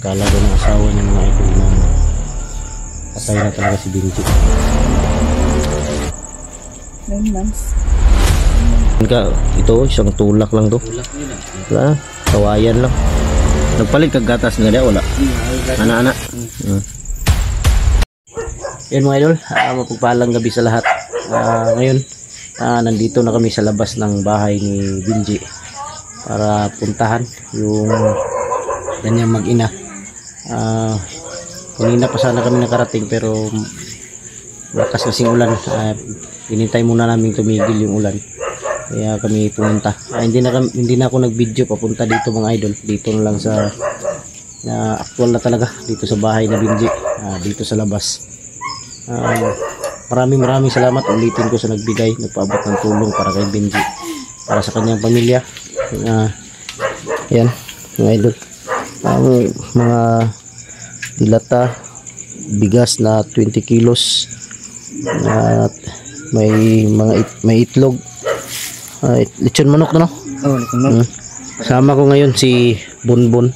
Kala doon ng asawa niya mga idol na patay na talaga si Binji. 9 months. Ito isang tulak lang to. Wala, kawayan lang. Nagpalit kag gatas nga dia wala. Anak-anak. Yan mga idol, mapagpalang gabi sa lahat. Ngayon, nandito na kami sa labas ng bahay ni Binji para puntahan yung kanyang mag-ina. Kanina pa sana kami nakarating pero lakas kasing ulan. Hinintay muna namin tumigil yung ulan. Kaya kami pumunta. Hindi na ako nag-video papunta dito mga idol. Dito na lang sa actual na talaga dito sa bahay na Binji, dito sa labas. Maraming salamat ulitin ko sa nagbigay, nagpaabot ng tulong para kay Binji, para sa kanyang pamilya. Yan mga idol, mga dilata, bigas na 20 kilos, at may itlog, lechon manok na, no? Sama ko ngayon si Bonbon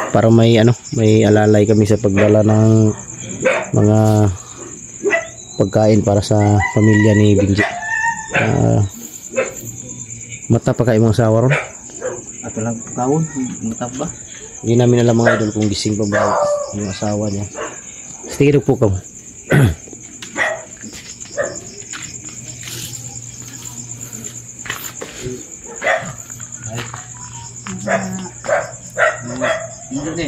para may alalay kami sa pagdala ng mga pagkain para sa pamilya ni Binji. Mata pa kayo mga asawa ron? Ato lang kawon, mata ba? Hindi namin alam mga idol kung gising pa ba yung asawa niya. Sige po ka mo. Hindi.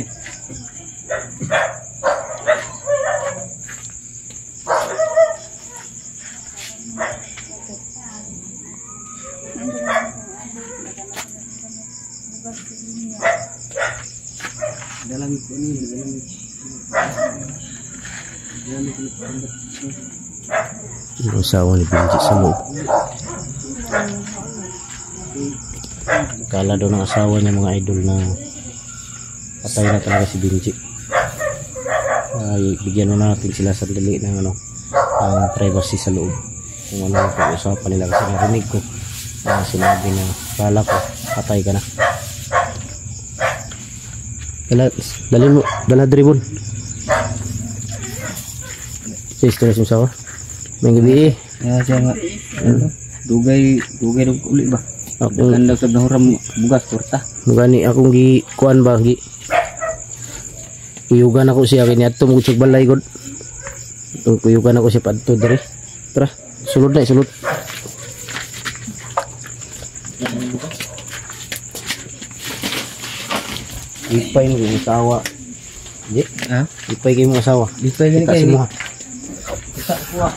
Yung asawa ni Binji sa loob. Kala daw ng asawa niya mga idol na patay na talaga si Binji. Bigyan na natin sila sandali ng ang privacy sa loob. Kung ano ang pag-usapan nila kasi narinig ko sinabi na kala ko patay ka na. Dala dribon. Sister yung sawa. May gabi siya nga. Dugay uli ba? Ako ganda sa nahuram bugas torta. Mugani akong kuan ba kuyugan ako siya kini adto mo sa balay god. Kuyugan ako siya padto diri. Tara, sulod. Ipay mo yung asawa. Di? Ipay kayo mong asawa. Ipay gani kayo. Kita Kita kuha.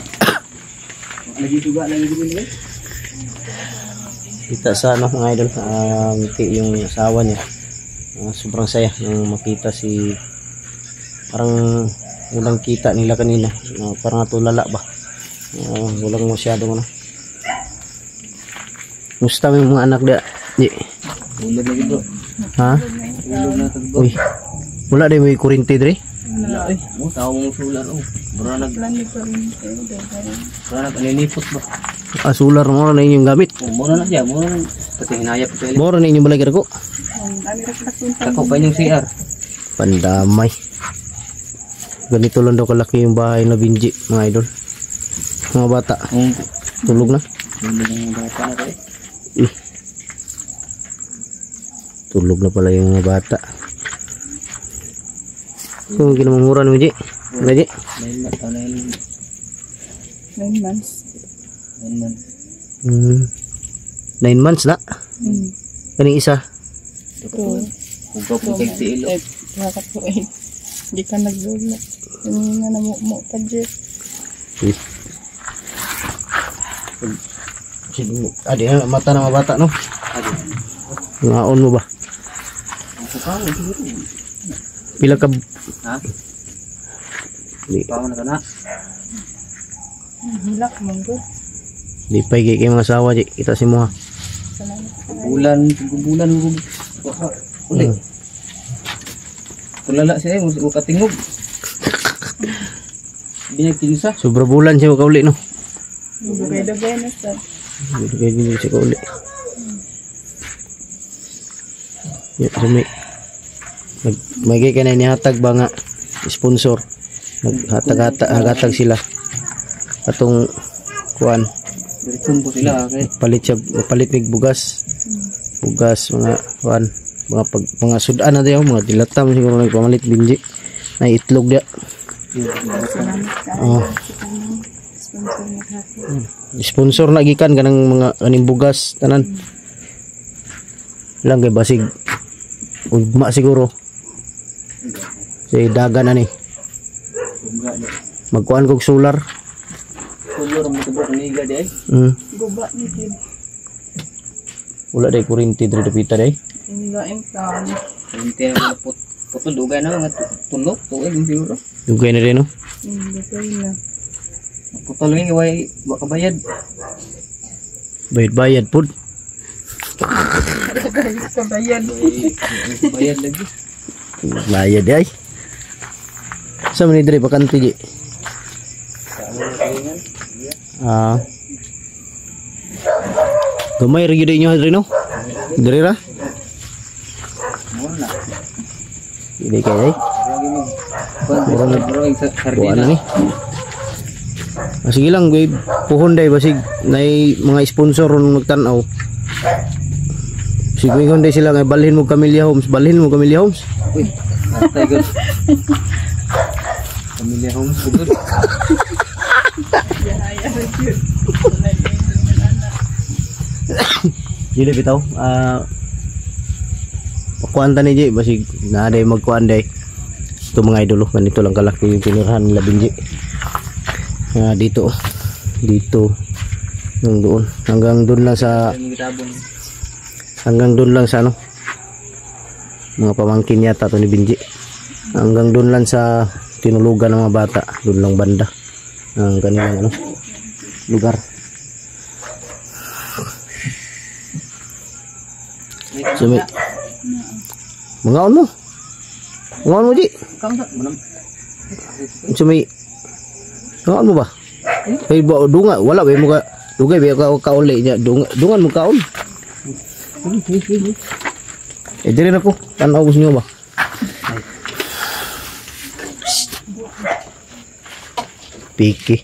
Lagi juga lagi gini. Kita sa mga idol, yung asawa niya. Sobrang saya nung makita si parang unang kita nila kanina. Parang natulala ba? Walang masyadong Musta yung mga anak dia? Di? Ulog lagi bro. Ha? Ulog na tagbo. Uy. Wala din may kurinti diri? Wala eh. Tawong sular Beranak aninipot ba? Sular mo na inyong gamit. Mura na siya, mura na. Pati hinayap ko sila. Mura na inyong balay ko. Ako pa inyong CR. Pandamay. Ganito lang daw kalaki yung bahay na Binji, mga idol. Mga bata. Tulog na. Tulog na bata na kayo. Tulog na pala yung mga bata. So, ginamamura ni Binji. Binji? 9 months. 9 months na? Kaning isa? Huwag po kay si Ilo. Bakit po eh. Hindi ka nagdula. Hindi nga namumo pa dyan. Adi na mata ng mga bata, no? Ngaon mo ba? Pila ka... Ha? Paano na ka na? Hilak monggo. Di pa kayo mga asawa, kita si mo ha. Bulan. Uli. Tulala siya mo katingog. Binagtinsa. Sobra bulan siya makauli, no? Dugay-dugay na sa. Dugay-dugay siya kauli. Yan, sumi. May kay na nihatag ba nga sponsor. Naghatag sila. Atong kuan Diretson po sila kay palit mig bugas. Bugas mga kuan mga sudan na daw mga dilatam siguro nagpamalit binji. Na itlog dia. Oh. Sponsor na gikan kanang mga kaning bugas tanan. Lang kay basig ugma siguro. Say dagan ani. Magkuan kog solar. Solar mo tubok ni ga di ay. Guba ni Kid. Wala day kuryente diri dapita day. Lain ka. Hindi na putol dugay na mga tulok tuig siguro. Dugay na rin no. Dugay na. Putol yung way kabayad. Bayad pud. Kabayan. Bayad lagi. Bayad ay. Sa man diri pakanti di. Gamay ra gyud inyo diri no. Diri ra. Muna. Dili kay ay. Bro sa Buwan na sardina. ni. Sige lang, babe. Puhon day basig nay mga sponsor ron magtan-aw. Sige ngon day sila nga balhin mo Camellia Homes, Uy. Atay gud. Pamilya homes gud. Dili bitaw. Pakuan ta ni Ji basig na day magkuan day. Ito mga idolo, ganito lang kalaki yung tinirahan nila Binji. Dito yung doon hanggang doon lang sa ano mga pamangkin yata to ni Binji, hanggang doon lang sa tinulugan ng mga bata, doon lang banda ang kanilang ano lugar. So may mga Ji so may ano ba? Ay ba dunga wala ba mo ka dugay ba ka uli niya dungan mo kaon. Dire na ko tanaw niyo ba? Piki.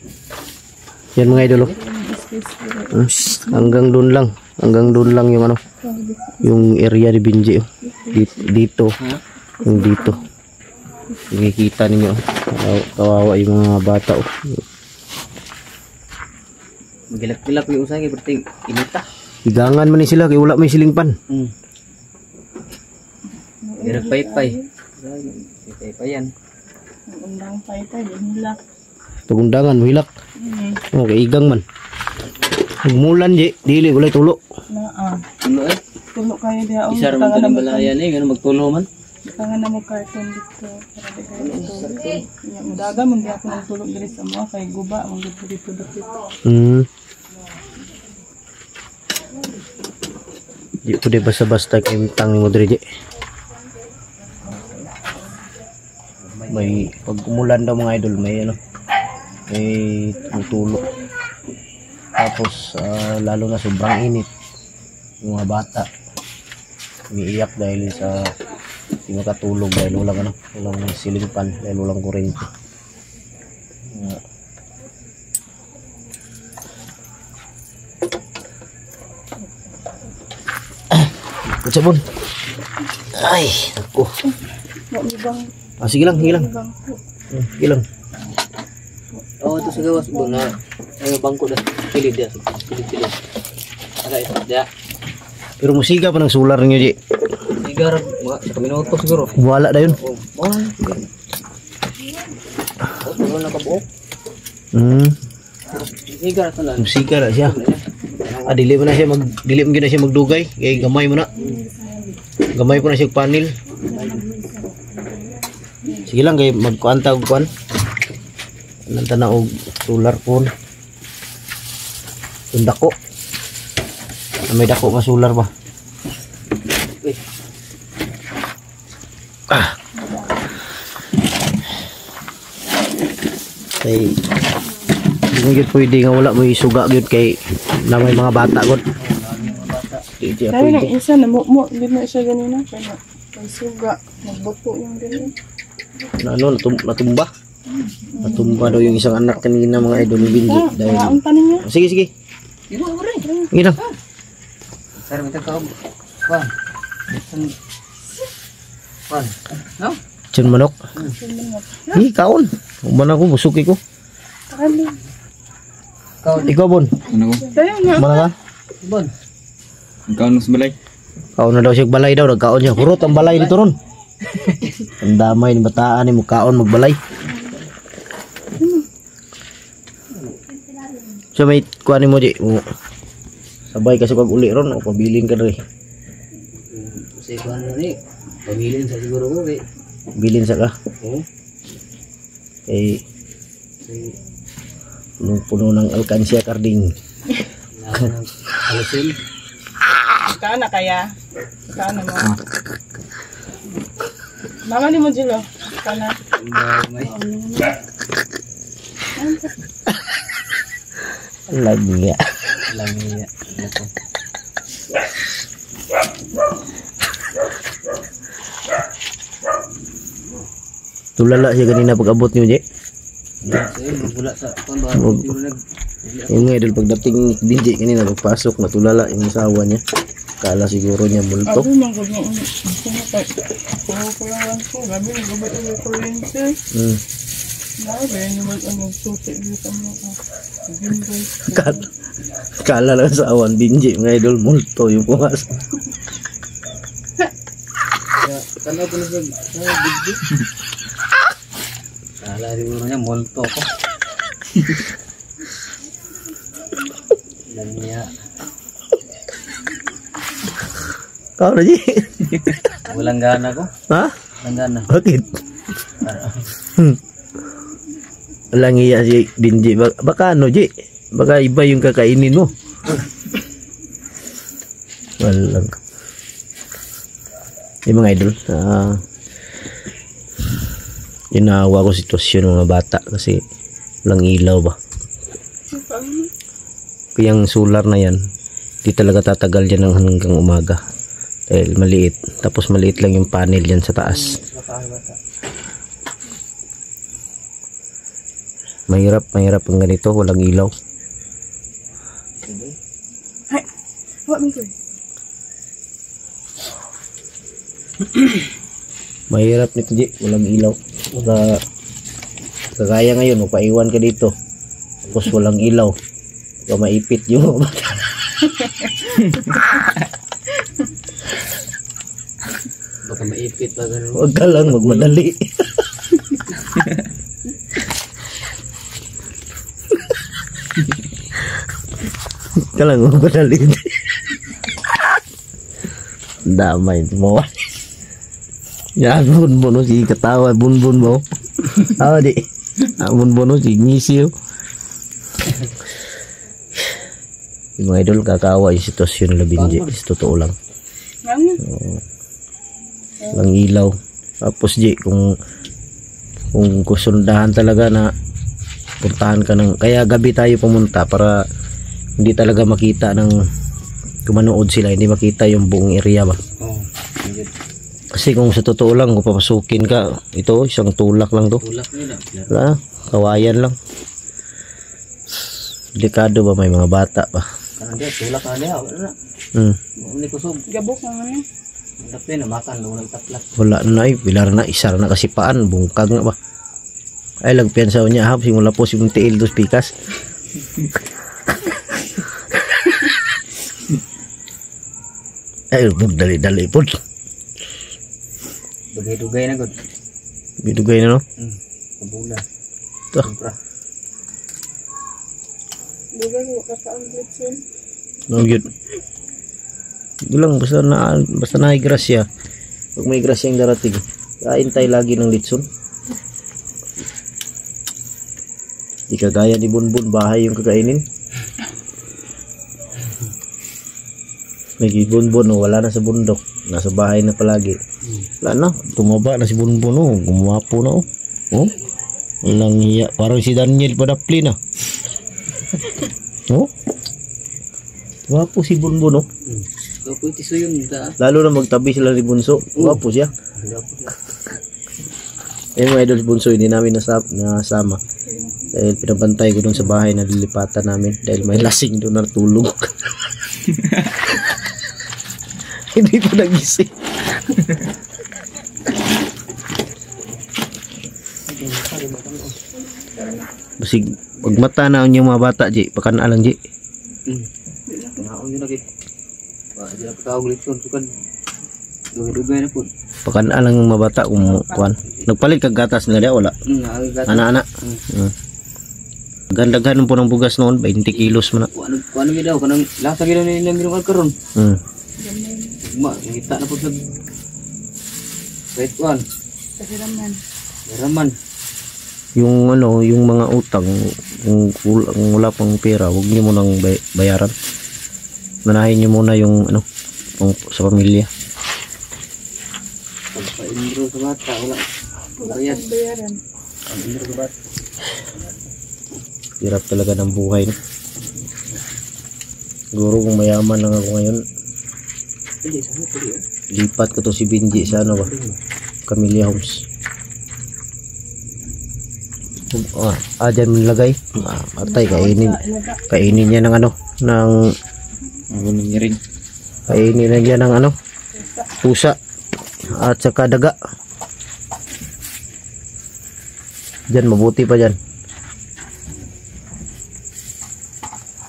Yan mga idolo. Hanggang doon lang yung ano yung area ni Binji dito yung dito. Nakikita ninyo kawawa yung mga bata Magilak-gilak yung usay kay berting inita. higangan man ni sila kay wala may silingpan. Direk pay-pay. Pay-payan. Undang paytay hilak. Pagundangan hilak. Kay igang man. Mulan dili walay tulo. Naa. Ano eh? Tulo kayo dia Isa ra man taning balayan eh ngano magtulo man. Tangan na mo carton dito para di kayo tulog. Ya mudaga man di ako nagtulog diri sa mga kay guba man dito dito. Di pwede basta-basta kay tang mo diri. May pag umulan daw mga idol may ano may tulo. Tapos lalo na sobrang init yung mga bata umiiyak dahil sa hindi makatulog dahil walang silingpan dahil walang kuryente. Kutsabon. Ay, ako. Sige lang. Sige lang. Oh, ito sa gawas bo na bangko dah. Pilid dia. Pilid. Ada itu dia. Pero musiga pa ng solar niyo, Ji. Sigar, mga minuto siguro. Wala na yun. Oh, wala na kabuok. Sigar na. Musiga na siya. Dili mo na siya magdugay. Kaya gamay mo na. Gamay po na siya panel. Sige lang kay magkuanta og kuan. Nanta na og solar phone. Yung dako. May dako pa solar ba? Kay hindi gyud pwede nga wala mo isuga gyud kay na may mga bata gud. Dahil nang isa na mo gid na siya ganina kay suga Nagbuto yung ganyan. Natumba. Natumba daw yung isang anak kanina mga idol ni Binji. Dahil... Kaunta ninyo. Sige, sige. Ibo mo rin. Sige lang. Sir, may takaw. Kwan. Kwan. No? Tiyan manok. Kaon. Uman ako, busuki ko. Ano? Kaon. Ikaw, Bon. Ano ko? Tayo nga. Mana ka? Bon. Ang kaon sa balay. Kaon na daw siya balay daw. Nagkaon siya. Kurot ang balay dito ron. Ang damay ni bataan ni mo kaon magbalay. So may kuha ni mo di. Sabay kasi pag uli ron. O pabilin ka rin. Kasi kwan na ni. Pamilin sa siguro ko eh. Bilin sa ka. Oo. Eh, punong-puno ng alkansya karding. Naman ng alasin. Kana kaya? Kana mo. Mama ni mo Jilo. Kana. May Lagi nga. lang niya. Ito. Tulala siya kanina pag abot niyo, Je. Sa'yo, magpula sa kwan ba? Mag- Siguro nag... Yung nga idol pagdating ni Binji kanina pagpasok natulala yung asawa niya. Kala siguro niya multo. Ako nang gud mo. Sumakay. Ko lang ko. Gabi ni gubay ang kuryente. Hmm. Gabi ni mo ang nagsuti dito mo. Gimbay. Kala lang sa awan Binji mga idol multo yung pumas. Kala ko na siya. Bigdi. Kala siguro niya, molto ko. Lang niya. Kau na, Je. Walang gana ko. Ha? Walang gana. Bakit? Walang iya si Binji. Baka ano, Je? Baka iba yung kakainin mo. Walang. Yung mga idol, ginawa ko sitwasyon ng mga bata kasi walang ilaw ba. Kaya yung solar na yan, di talaga tatagal yan hanggang umaga. Dahil maliit. Tapos maliit lang yung panel yan sa taas. Mahirap ang ganito, walang ilaw. What me ko? Mahirap nito, Je, walang ilaw. Kagaya ngayon, magpaiwan ka dito. Tapos walang ilaw. Baka maipit yung mga bata. Baka maipit pa ganun. Huwag ka lang magmadali. Huwag ka lang magmadali. Damay mo. Yan, bunbun si katawa, bunbun mo. Tawa di. Bunbun si ngisiw. Yung mga idol, kakawa yung sitwasyon nila Binji. Totoo lang. Ngam. Lang ilaw. Tapos Ji, kung kusundahan talaga na puntahan ka ng, kaya gabi tayo pumunta para hindi talaga makita ng kumanood sila, hindi makita yung buong area ba. Oo. Kasi kung sa totoo lang, kung papasukin ka, ito isang tulak lang to. Tulak nila. Wala, kawayan lang. Delikado ba, may mga bata pa. Hindi, tulak na niya. Wala na. Hindi kusog. Gabok nga ano. Tapi na makan, walang taklak. Wala na eh, pilar na, isar na kasi paan, bungkag nga ba. Ay, lagpiansaw niya ha, simula po si tiil dos pikas. Ay, dali-dali po. Dugay-dugay na gud. Bidugay na no? Kabula. Ito. Sobra. Lugar ko kasaan blitsin. No, yun. Ito lang, basta na may grasya. Pag may grasya yung darating, kain tayo lagi ng litson. Di kagaya ni Bunbun, bahay yung kakainin. May Bunbun, no, wala na sa bundok. Nasa bahay na palagi. Wala na, tumaba na si Bunbun, no. Gumapo na, oh. Oh? Walang hiya. Parang si Daniel Padapli na. Oh? Gumapo si Bunbun, no. Ako itiso yun. Lalo na magtabi sila ni Bunso. Wapo siya. Eh mga idol, Bunso hindi namin nasama. Dahil pinabantay ko doon sa bahay na lilipatan namin. Dahil may lasing doon natulog. Hindi pa nagising. Basig, pag mata na yung mga bata, Ji, pakanaalang, Ji. Naon yun lagi. Di na patawag ulit yun. Sukan. Dugay-dugay na po. Pakanaalang yung mga bata kung kuhan. Nagpalit kag gatas nga dia, wala. Nakagata. Ana-ana. Gandaganon po ng bugas noon, 20 kilos man na. Kuan mi daw kanang lasa gyud ni ilang minum karon. Hmm. Ngita na po sa right one. Kasi naman. Raman. Yung ano, yung mga utang, kung wala pang pera, huwag niyo munang bayaran. Manahin niyo muna yung ano, sa pamilya. Pagpa-indro sa bata, wala. Bayas. Bayaran. Ang indro sa bata. Hirap talaga ng buhay, no? Siguro kung mayaman lang ako ngayon, Hindi, sama po yun. lipat ko to si Benji sa ano ba? Camellia Homes. Dyan mo nilagay. Matay, kainin niya ng ano, ng ring. kainin na niya ng ano, pusa at saka daga. Dyan, mabuti pa dyan.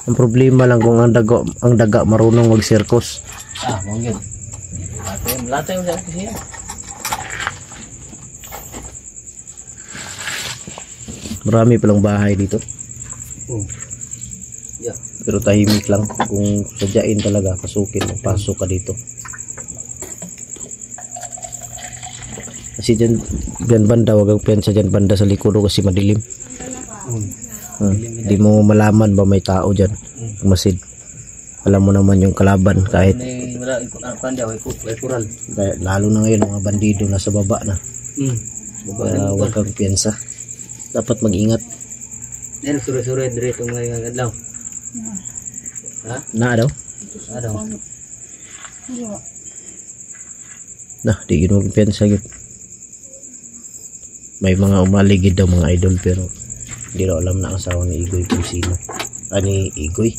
Ang problema lang kung ang daga marunong mag-circus. Mong yun. Latay mo dyan kasi yan. Marami palang bahay dito. Yeah. Pero tahimik lang. Kung sadyain talaga, pasukin, pasok ka dito. Kasi dyan banda, wag ang pensa dyan banda sa likudo kasi madilim. Di mo malaman ba may tao dyan. Masid. Alam mo naman yung kalaban kahit Wala, may kural. lalo na ngayon mga bandido nasa baba na. Kaya wag kang pensa. Dapat mag-ingat. Yan, sure-sure direto ngayon adlaw. Ha? Na daw? Adlaw. Nah, di gino pensa yun. May mga umaligid daw mga idol pero hindi daw alam na ang asawa ni Igoy kung sino. Ni Igoy.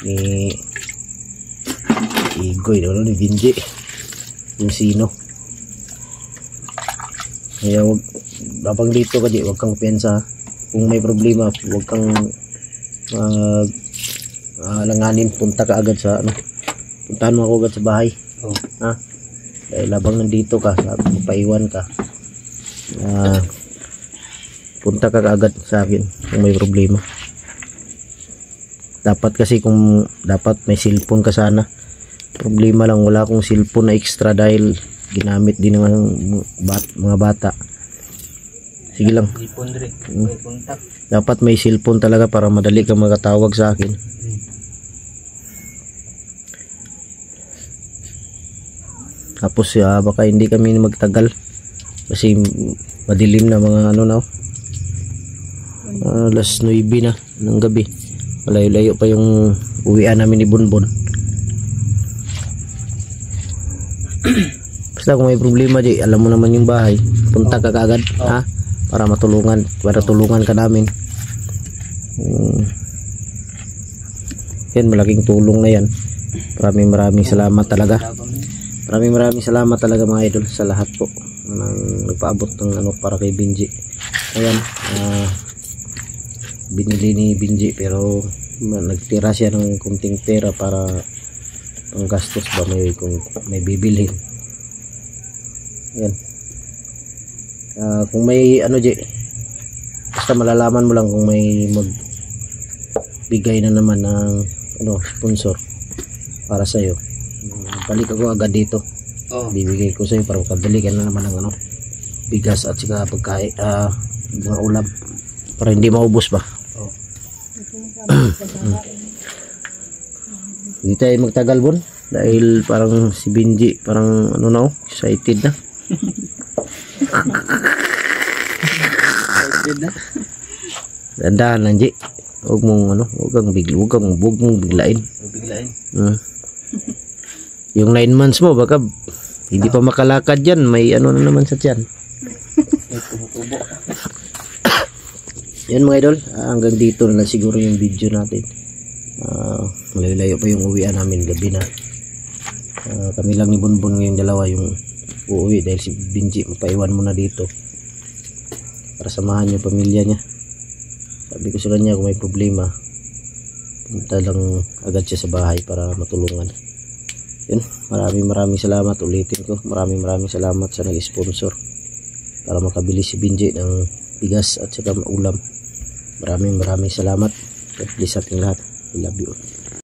Ni Igoy daw ni Benji. Kung sino. Kaya wag, habang dito ka di, wag kang pensa. Kung may problema, wag kang langanin. Punta ka agad sa ano. Puntahan mo ako agad sa bahay. Ha? Dahil labang nandito ka, paiwan ka. Punta ka agad sa akin kung may problema. Dapat kasi kung dapat may cellphone ka sana. Problema lang wala akong cellphone na extra dahil ginamit din ng mga bata. Sige lang. Dapat may cellphone talaga para madali kang makatawag sa akin. Tapos baka hindi kami magtagal kasi madilim na mga ano na. Alas 9 na ng gabi. Malayo-layo pa yung uwian namin ni Bonbon. Basta kung may problema di, alam mo naman yung bahay. Punta ka kaagad, ha? Para tulungan ka namin. Yan, malaking tulong na yan. Maraming salamat talaga. Maraming salamat talaga mga idol sa lahat po nang nagpaabot ng ano para kay Benji. Ayan, binili ni Benji pero nagtira siya ng kunting pera para ang gastos ba kung may bibilhin. Yan. Kung may ano basta malalaman mo lang kung may magbigay na naman ng ano sponsor para sa iyo. Balik ako agad dito. Bibigay ko sa iyo para makabili ka na naman ng ano bigas at saka pagkain, mga ulam para hindi maubos ba. Hindi tayo magtagal Bon dahil parang si Benji parang ano na excited na. Dandahan lang Ji. Huwag mong biglain. Yung 9 months mo, baka hindi pa makalakad yan. May ano na naman sa tiyan. Yan mga idol, hanggang dito na lang siguro yung video natin. Malayo pa yung uwian namin, gabi na. Kami lang ni Bunbun ngayong dalawa yung uuwi dahil si Benji mapaiwan mo na dito para samahan yung pamilya niya. Sabi ko sa kanya kung may problema, punta lang agad siya sa bahay para matulungan. Yun, maraming salamat, ulitin ko, maraming salamat sa nag-sponsor para makabili si Benji ng bigas at saka ulam. Maraming salamat. God bless ating lahat. I love you.